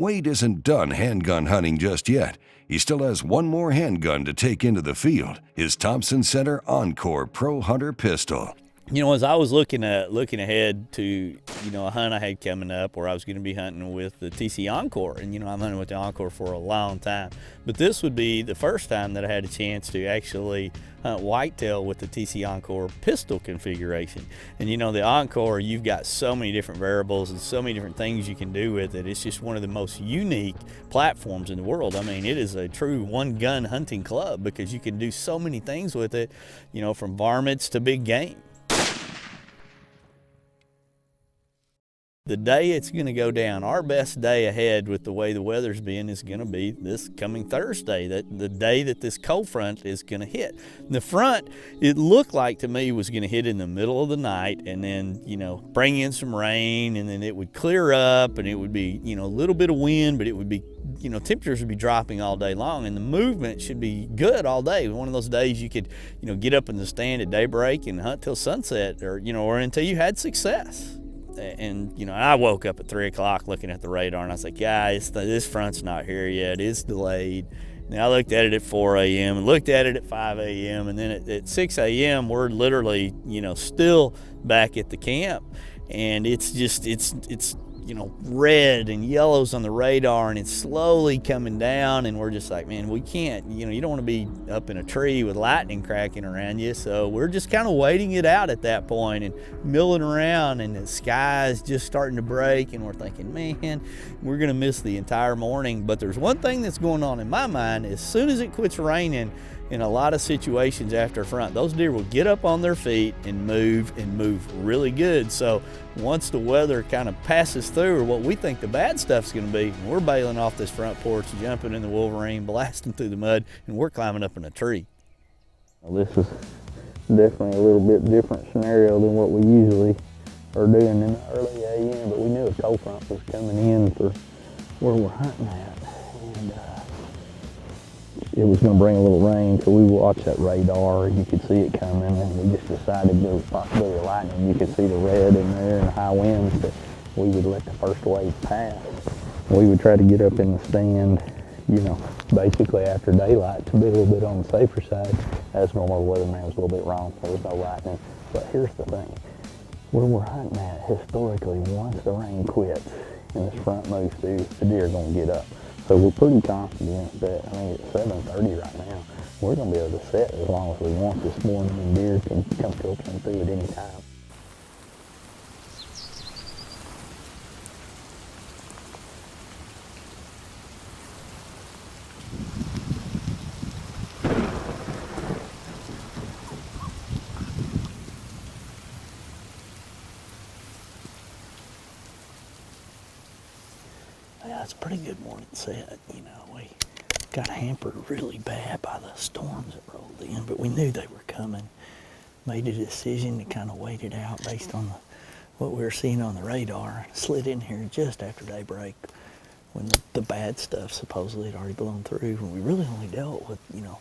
Wade isn't done handgun hunting just yet. He still has one more handgun to take into the field, his Thompson Center Encore Pro Hunter pistol. You know, as I was looking ahead to, you know, a hunt I had coming up where I was going to be hunting with the TC Encore, and, you know, I'm hunting with the Encore for a long time, but this would be the first time that I had a chance to actually hunt whitetail with the TC Encore pistol configuration. And, you know, the Encore, you've got so many different variables and so many different things you can do with it. It's just one of the most unique platforms in the world. I mean, it is a true one-gun hunting club because you can do so many things with it, you know, from varmints to big game. The day it's going to go down, our best day ahead with the way the weather's been is going to be this coming Thursday, the day that this cold front is going to hit. The front, it looked like to me, was going to hit in the middle of the night and then, you know, bring in some rain, and then it would clear up and it would be, you know, a little bit of wind, but it would be, you know, temperatures would be dropping all day long, and the movement should be good all day. One of those days you could, you know, get up in the stand at daybreak and hunt till sunset, or, you know, or until you had success. And, you know, I woke up at 3 o'clock looking at the radar, and I was like, guys, this front's not here yet. It's delayed. And I looked at it at 4 a.m. and looked at it at 5 a.m. And then at 6 a.m., we're literally, you know, still back at the camp. And it's just, it's you know, red and yellows on the radar, and it's slowly coming down, and we're just like, man, we can't, you know, you don't want to be up in a tree with lightning cracking around you. So we're just kind of waiting it out at that point and milling around, and the sky's just starting to break, and we're thinking, man, we're going to miss the entire morning. But there's one thing that's going on in my mind. As soon as it quits raining, in a lot of situations after a front, those deer will get up on their feet and move really good. So once the weather kind of passes through, or what we think the bad stuff's going to be, we're bailing off this front porch, jumping in the Wolverine, blasting through the mud, and we're climbing up in a tree. Well, this is definitely a little bit different scenario than what we usually are doing in the early AM, but we knew a cold front was coming in for where we're hunting at. And it was going to bring a little rain, so we watched that radar. You could see it coming, and we just decided there was a possibility of lightning. You could see the red in there and the high winds, that we would let the first wave pass. We would try to get up in the stand, you know, basically after daylight to be a little bit on the safer side. As normal, the weatherman was a little bit wrong. There was no lightning. But here's the thing. Where we're hunting at, historically, once the rain quits and this front moves through, the deer are going to get up. So we're pretty confident that, I mean, it's 7:30 right now, we're going to be able to set as long as we want this morning, and deer can come filtering through at any time. Yeah, it's a pretty good morning set. You know, we got hampered really bad by the storms that rolled in, but we knew they were coming. Made a decision to kind of wait it out based on what we were seeing on the radar. Slid in here just after daybreak when the bad stuff supposedly had already blown through, and we really only dealt with, you know,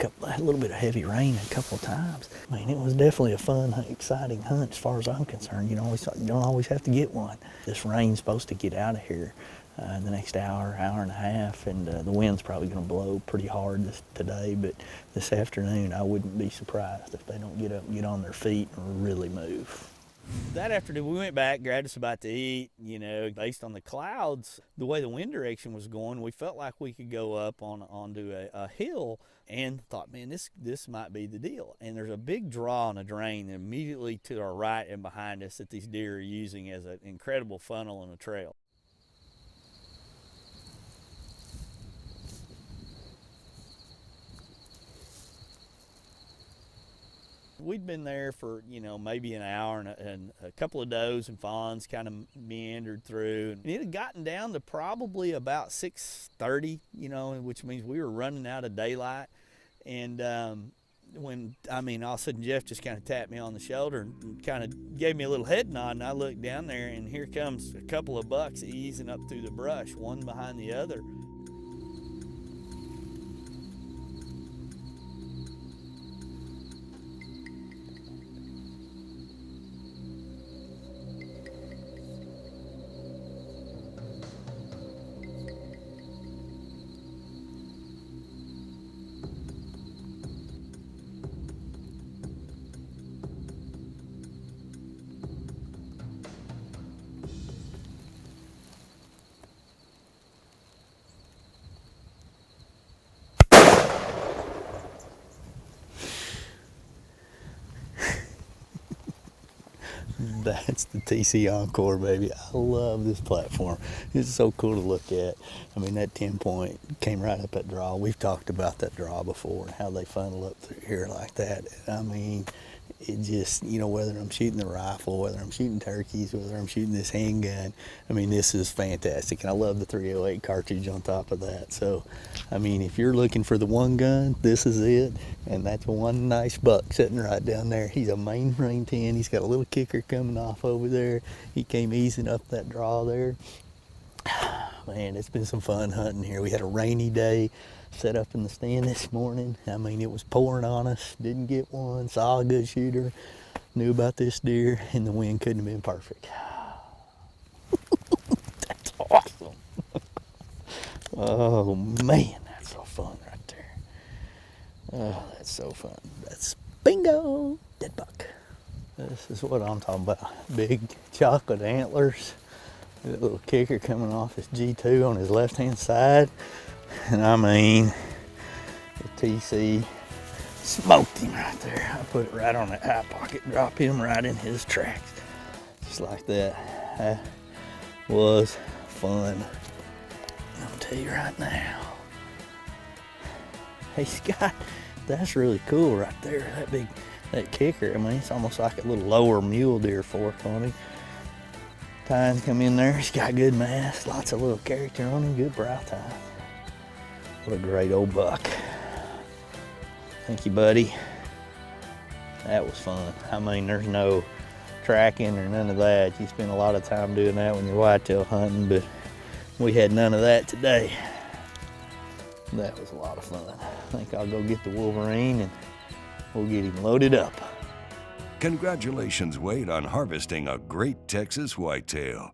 a little bit of heavy rain a couple of times. I mean, it was definitely a fun, exciting hunt as far as I'm concerned. You don't always have to get one. This rain's supposed to get out of here in the next hour and a half, and the wind's probably going to blow pretty hard today, but this afternoon I wouldn't be surprised if they don't get up and get on their feet and really move. That afternoon we went back, grabbed us a bite to eat. You know, based on the clouds, the way the wind direction was going, we felt like we could go up onto a hill, and thought, man, this might be the deal. And there's a big draw on a drain immediately to our right and behind us that these deer are using as an incredible funnel and a trail. We'd been there for, you know, maybe an hour, and a couple of does and fawns kind of meandered through. And it had gotten down to probably about 6:30, you know, which means we were running out of daylight. And when, I mean, all of a sudden Jeff just kind of tapped me on the shoulder and kind of gave me a little head nod, and I looked down there, and here comes a couple of bucks easing up through the brush, one behind the other. That's the TC Encore, baby. I love this platform. It's so cool to look at. I mean, that 10-point came right up that draw. We've talked about that draw before and how they funnel up through here like that. I mean, it just, you know, whether I'm shooting the rifle, whether I'm shooting turkeys, whether I'm shooting this handgun, I mean, this is fantastic. And I love the 308 cartridge on top of that. So, I mean, if you're looking for the one gun, this is it. And that's one nice buck sitting right down there. He's a mainframe 10. He's got a little kicker coming off over there. He came easing up that draw there. Man, it's been some fun hunting here. We had a rainy day. Set up in the stand this morning. I mean, it was pouring on us. Didn't get one. Saw a good shooter. Knew about this deer, and the wind couldn't have been perfect. That's awesome. Oh man, that's so fun right there. Oh, that's so fun. That's bingo. Dead buck. This is what I'm talking about. Big chocolate antlers. That little kicker coming off his G2 on his left-hand side. And I mean, the TC smoked him right there. I put it right on that high pocket, drop him right in his tracks. Just like that. That was fun. I'll tell you right now. Hey Scott, that's really cool right there. That kicker, I mean, it's almost like a little lower mule deer fork on him. Tines come in there, he's got good mass, lots of little character on him, good brow tine. What a great old buck. Thank you, buddy. That was fun. I mean, there's no tracking or none of that. You spend a lot of time doing that when you're whitetail hunting, but we had none of that today. That was a lot of fun. I think I'll go get the Wolverine and we'll get him loaded up. Congratulations, Wade, on harvesting a great Texas whitetail.